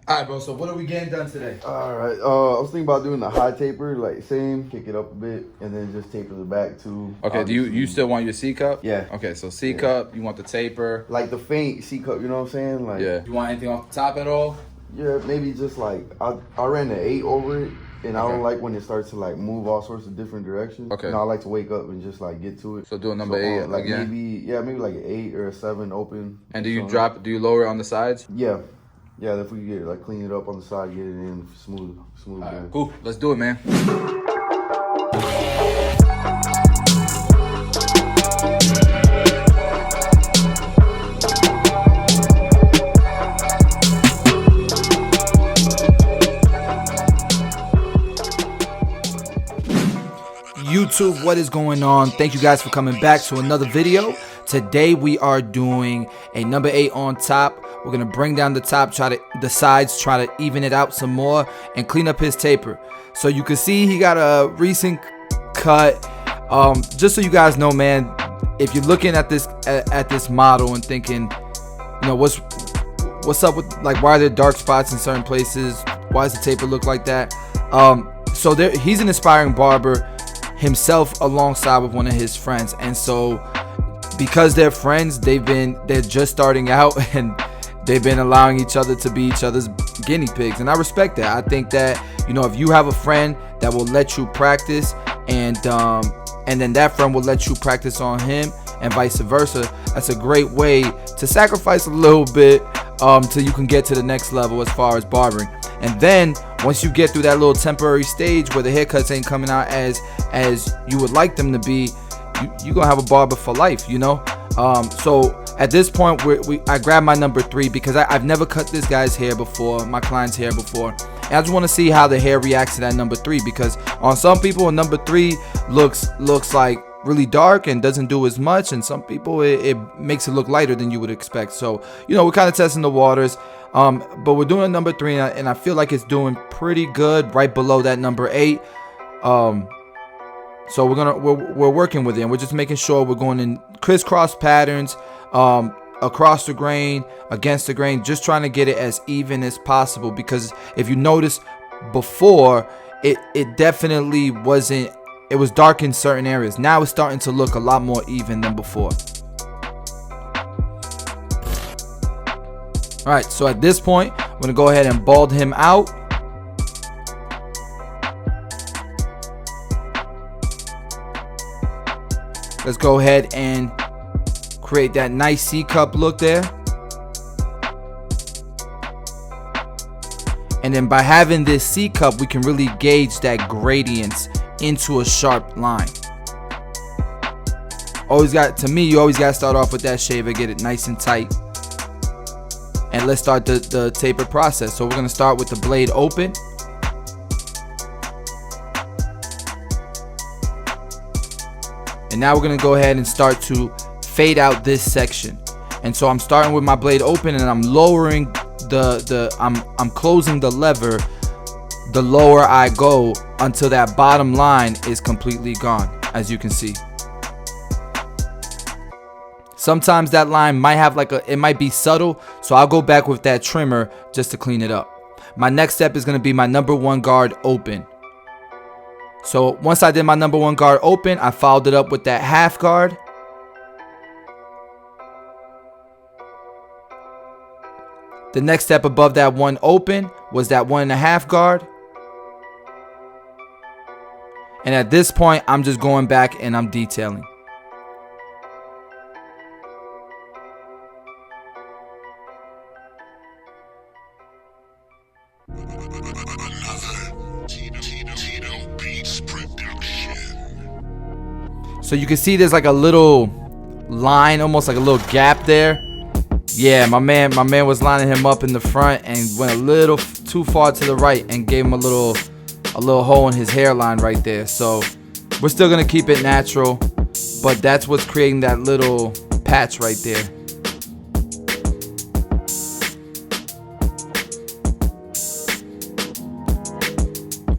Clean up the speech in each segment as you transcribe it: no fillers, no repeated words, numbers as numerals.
All right, bro. So what are we getting done today? All right. I was thinking about doing the high taper, like same, kick it up a bit, and then just taper the back too. Okay. Do you still want your C cup? Yeah. Okay. So C cup. You want the taper? Like the faint C cup, you know what I'm saying? Like Yeah. You want anything off the top at all? Yeah, maybe just like I ran the 8 over it, and I don't like when it starts to like move all sorts of different directions. Okay. I like to wake up and just like get to it. So do a number 8 like again. maybe like an 8 or a 7 open. And do you drop? Do you lower it on the sides? Yeah. Yeah, if we get it, like clean it up on the side, get it in smooth. All right, cool. Let's do it, man. YouTube, what is going on? Thank you guys for coming back to another video. Today we are doing a number 8 on top. We're gonna bring down the top, the sides, try to even it out some more, and clean up his taper. So you can see he got a recent cut. Just so you guys know, man, if you're looking at this model and thinking, you know, what's up with, like, why are there dark spots in certain places? Why does the taper look like that? So he's an aspiring barber himself, alongside with one of his friends, and so because they're friends, they're just starting out, and they've been allowing each other to be each other's guinea pigs, and I respect that. I think that, you know, if you have a friend that will let you practice, and then that friend will let you practice on him, and vice versa, that's a great way to sacrifice a little bit till you can get to the next level as far as barbering. And then once you get through that little temporary stage where the haircuts ain't coming out as you would like them to be, you're gonna have a barber for life, you know. So at this point, I grabbed my number 3 because I've never cut this guy's hair before, my client's hair before, and I just want to see how the hair reacts to that number 3, because on some people a number 3 looks like really dark and doesn't do as much, and some people it makes it look lighter than you would expect. So, you know, we're kind of testing the waters, but we're doing a number 3, and I feel like it's doing pretty good, right below that number 8. So we're working with it, and we're just making sure we're going in crisscross patterns, across the grain, against the grain, just trying to get it as even as possible, because if you notice before, it definitely wasn't. It was dark in certain areas. Now it's starting to look a lot more even than before. All right, so at this point, I'm gonna go ahead and bald him out. Let's go ahead and create that nice C cup look there. And then by having this C cup, we can really gauge that gradients into a sharp line. To me, you always got to start off with that shaver, get it nice and tight. And let's start the taper process. So we're going to start with the blade open. And now we're going to go ahead and start to fade out this section. And so I'm starting with my blade open, and I'm lowering I'm closing the lever the lower I go until that bottom line is completely gone, as you can see. Sometimes that line might have it might be subtle, so I'll go back with that trimmer just to clean it up. My next step is going to be my number 1 guard open. So once I did my number 1 guard open, I followed it up with that half guard. The next step above that 1 open was that 1.5 guard. And at this point, I'm just going back and I'm detailing. So you can see there's like a little line, almost like a little gap there. Yeah, my man was lining him up in the front and went a little too far to the right and gave him a little hole in his hairline right there. So we're still gonna keep it natural, but that's what's creating that little patch right there.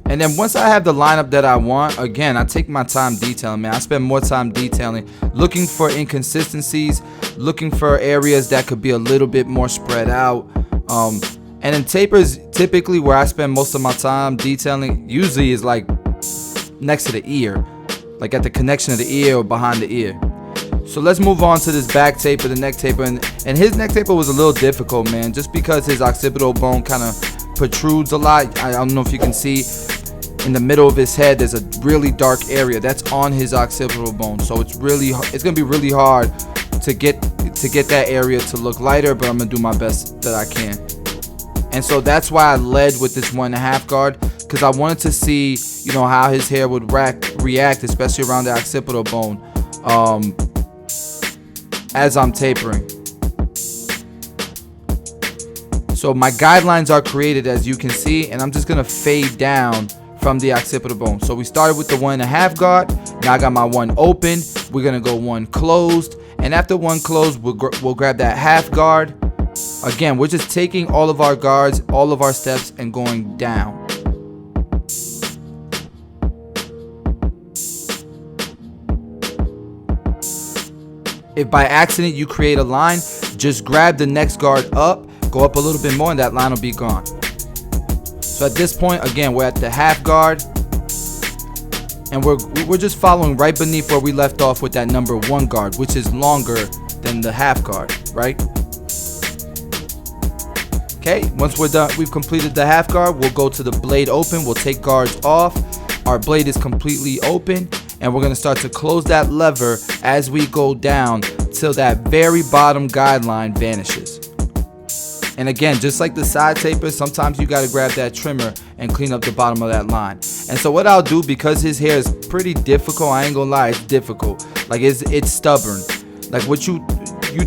And then once I have the lineup that I want, again, I take my time detailing, man. I spend more time detailing, looking for inconsistencies, looking for areas that could be a little bit more spread out. And then tapers, typically where I spend most of my time detailing, usually is like next to the ear, like at the connection of the ear or behind the ear. So let's move on to this back taper, the neck taper. And his neck taper was a little difficult, man, just because his occipital bone kind of protrudes a lot. I don't know if you can see in the middle of his head, there's a really dark area that's on his occipital bone. So it's gonna be really hard to get that area to look lighter, but I'm gonna do my best that I can. And so that's why I led with this 1.5 guard, because I wanted to see, you know, how his hair would react, especially around the occipital bone, as I'm tapering. So my guidelines are created, as you can see, and I'm just gonna fade down from the occipital bone. So we started with the 1.5 guard. Now I got my one open. We're gonna go one closed, and after one closed, we'll grab that half guard. Again, we're just taking all of our guards, all of our steps, and going down. If by accident you create a line, just grab the next guard up, go up a little bit more, and that line will be gone. So at this point, again, we're at the half guard, and we're just following right beneath where we left off with that number 1 guard, which is longer than the half guard, right? Okay, once we're done, we've completed the half guard, we'll go to the blade open, we'll take guards off. Our blade is completely open, and we're gonna start to close that lever as we go down till that very bottom guideline vanishes. And again, just like the side taper, sometimes you gotta grab that trimmer and clean up the bottom of that line. And so what I'll do, because his hair is pretty difficult, I ain't gonna lie, it's difficult. Like it's stubborn. Like what you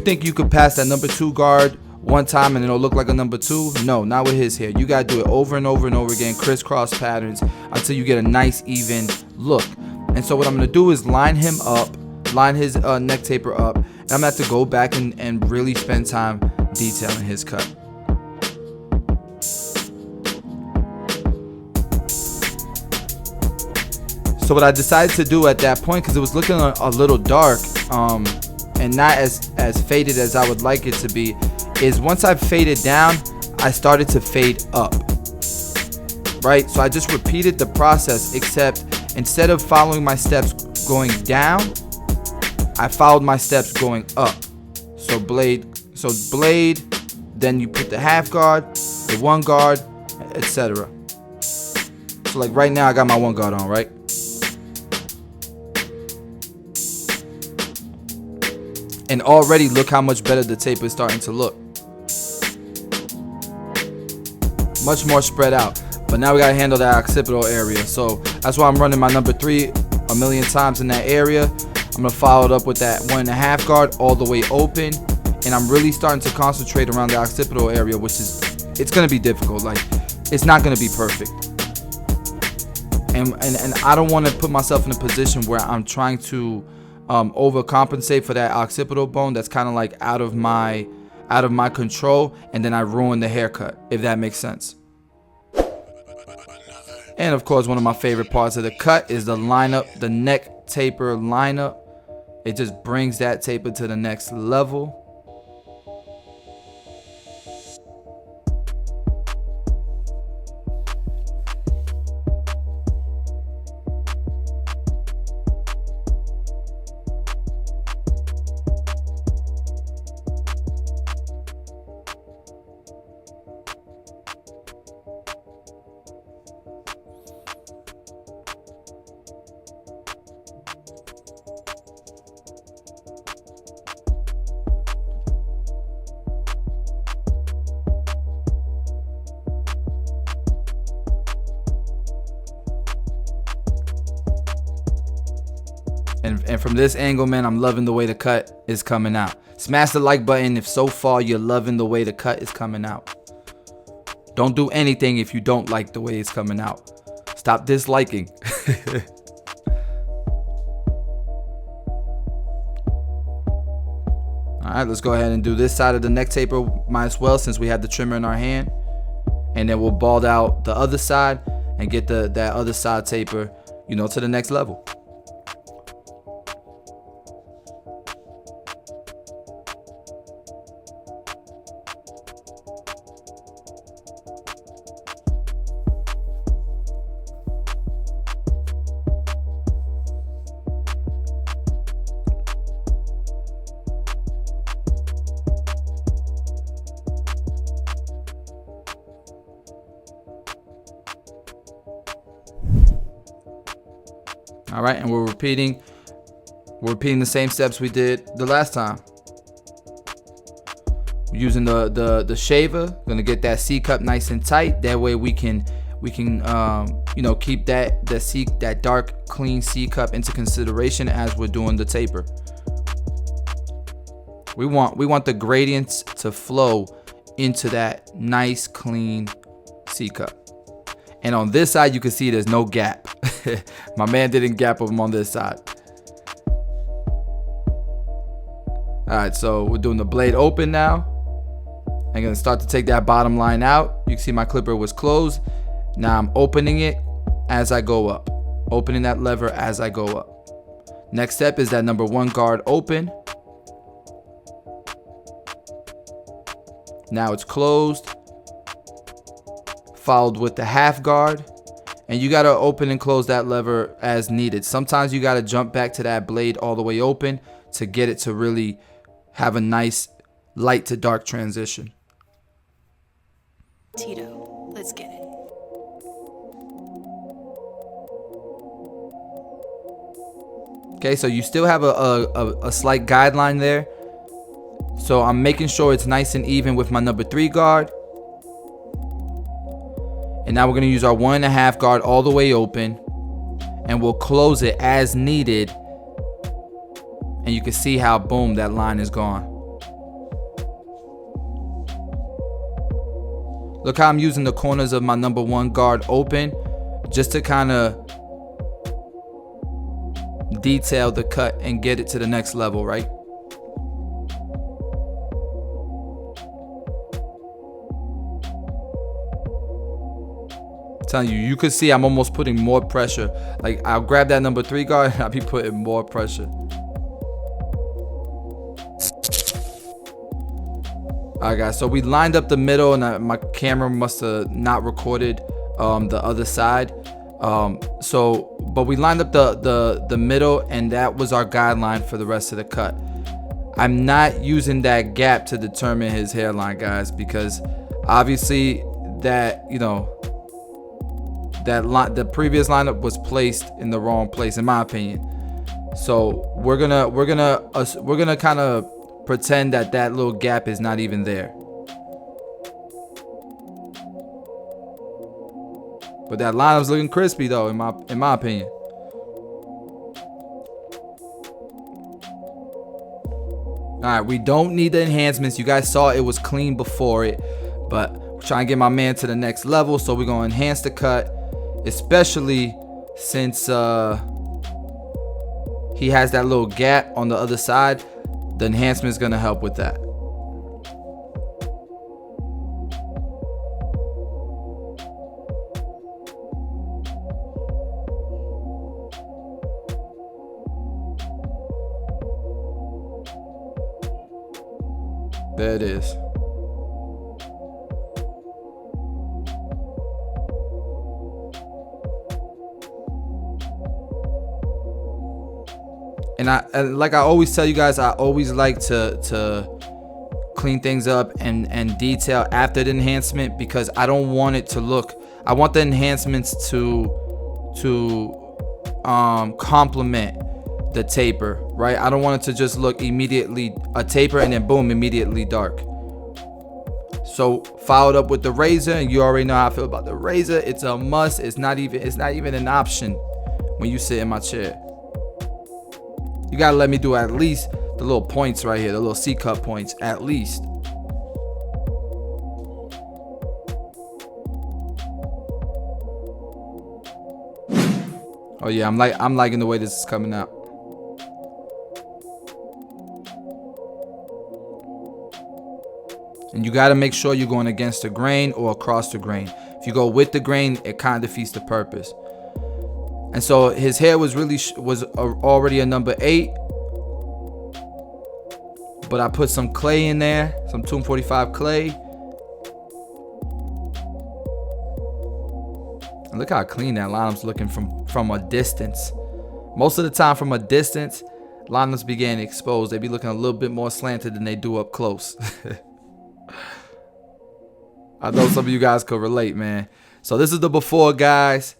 think you could pass that number 2 guard one time and it'll look like a number 2? No, not with his hair. You gotta do it over and over and over again, crisscross patterns, until you get a nice even look. And so what I'm gonna do is line him up, line his neck taper up, and I'm gonna have to go back and really spend time detailing his cut. So what I decided to do at that point, because it was looking a little dark and not as faded as I would like it to be, is once I faded down, I started to fade up, right? So I just repeated the process, except instead of following my steps going down, I followed my steps going up. So blade, then you put the half guard, the 1 guard, etc. So like right now I got my 1 guard on, right? And already look how much better the taper is starting to look. Much more spread out. But now we gotta handle that occipital area. So that's why I'm running my number 3 a million times in that area. I'm gonna follow it up with that 1.5 guard all the way open. And I'm really starting to concentrate around the occipital area, which is, it's gonna be difficult. Like, it's not gonna be perfect. And I don't wanna put myself in a position where I'm trying to overcompensate for that occipital bone that's kind of like out of my control, and then I ruin the haircut, if that makes sense. And of course, one of my favorite parts of the cut is the lineup, the neck taper lineup. It just brings that taper to the next level. And from this angle, man, I'm loving the way the cut is coming out. Smash the like button if so far you're loving the way the cut is coming out. Don't do anything if you don't like the way it's coming out. Stop disliking. Alright, let's go ahead and do this side of the neck taper. Might as well, since we have the trimmer in our hand. And then we'll bald out the other side and get that other side taper, you know, to the next level. All right, and we're repeating the same steps we did the last time. We're using the shaver, gonna get that C cup nice and tight. That way we can you know, keep that dark clean C cup into consideration as we're doing the taper. We want the gradients to flow into that nice clean C cup. And on this side, you can see there's no gap. My man didn't gap them on this side. All right, so we're doing the blade open now. I'm gonna start to take that bottom line out. You can see my clipper was closed. Now I'm opening it as I go up. Opening that lever as I go up. Next step is that number 1 guard open. Now it's closed. Followed with the half guard. And you gotta open and close that lever as needed. Sometimes you gotta jump back to that blade all the way open to get it to really have a nice light to dark transition. Tito, let's get it. Okay, so you still have a slight guideline there. So I'm making sure it's nice and even with my number 3 guard. And now we're gonna use our 1.5 guard all the way open, and we'll close it as needed. And you can see how, boom, that line is gone. Look how I'm using the corners of my number 1 guard open just to kind of detail the cut and get it to the next level, right? I'm telling you, you could see I'm almost putting more pressure. Like, I'll grab that number 3 guard and I'll be putting more pressure. Alright guys, so we lined up the middle, and my camera must have not recorded the other side. But we lined up the middle, and that was our guideline for the rest of the cut. I'm not using that gap to determine his hairline, guys, because obviously that, you know, the previous lineup was placed in the wrong place, in my opinion. So we're gonna kind of pretend that little gap is not even there. But that lineup's looking crispy though, in my opinion. Alright, we don't need the enhancements. You guys saw it was clean before it, but we're trying to get my man to the next level, so we're gonna enhance the cut, especially since he has that little gap on the other side. The enhancement is gonna help with that. There it is. And like I always tell you guys, I always like to clean things up and detail after the enhancement, because I don't want it to look, I want the enhancements to complement the taper, right? I don't want it to just look immediately a taper and then boom, immediately dark. So followed up with the razor, and you already know how I feel about the razor. It's a must. It's not even an option when you sit in my chair. You gotta let me do at least the little points right here, the little C cup points, at least. Oh yeah, I'm liking the way this is coming out. And you gotta make sure you're going against the grain or across the grain. If you go with the grain, it kind of defeats the purpose. And so his hair was already a number 8, but I put some clay in there, some 245 clay. And look how clean that lineup's looking from a distance. Most of the time from a distance, lineups be getting exposed. They be looking a little bit more slanted than they do up close. I know some of you guys could relate, man. So this is the before, guys.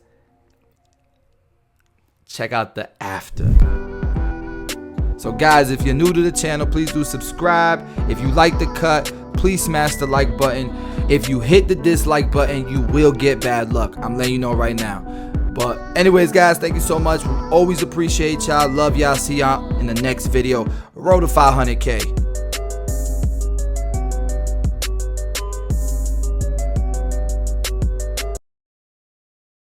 check out the after. So guys, if you're new to the channel, please do subscribe. If you like the cut, please smash the like button. If you hit the dislike button, you will get bad luck. I'm letting you know right now. But anyways, guys, thank you so much. We always appreciate y'all. Love y'all. See y'all in the next video. Road to 500K.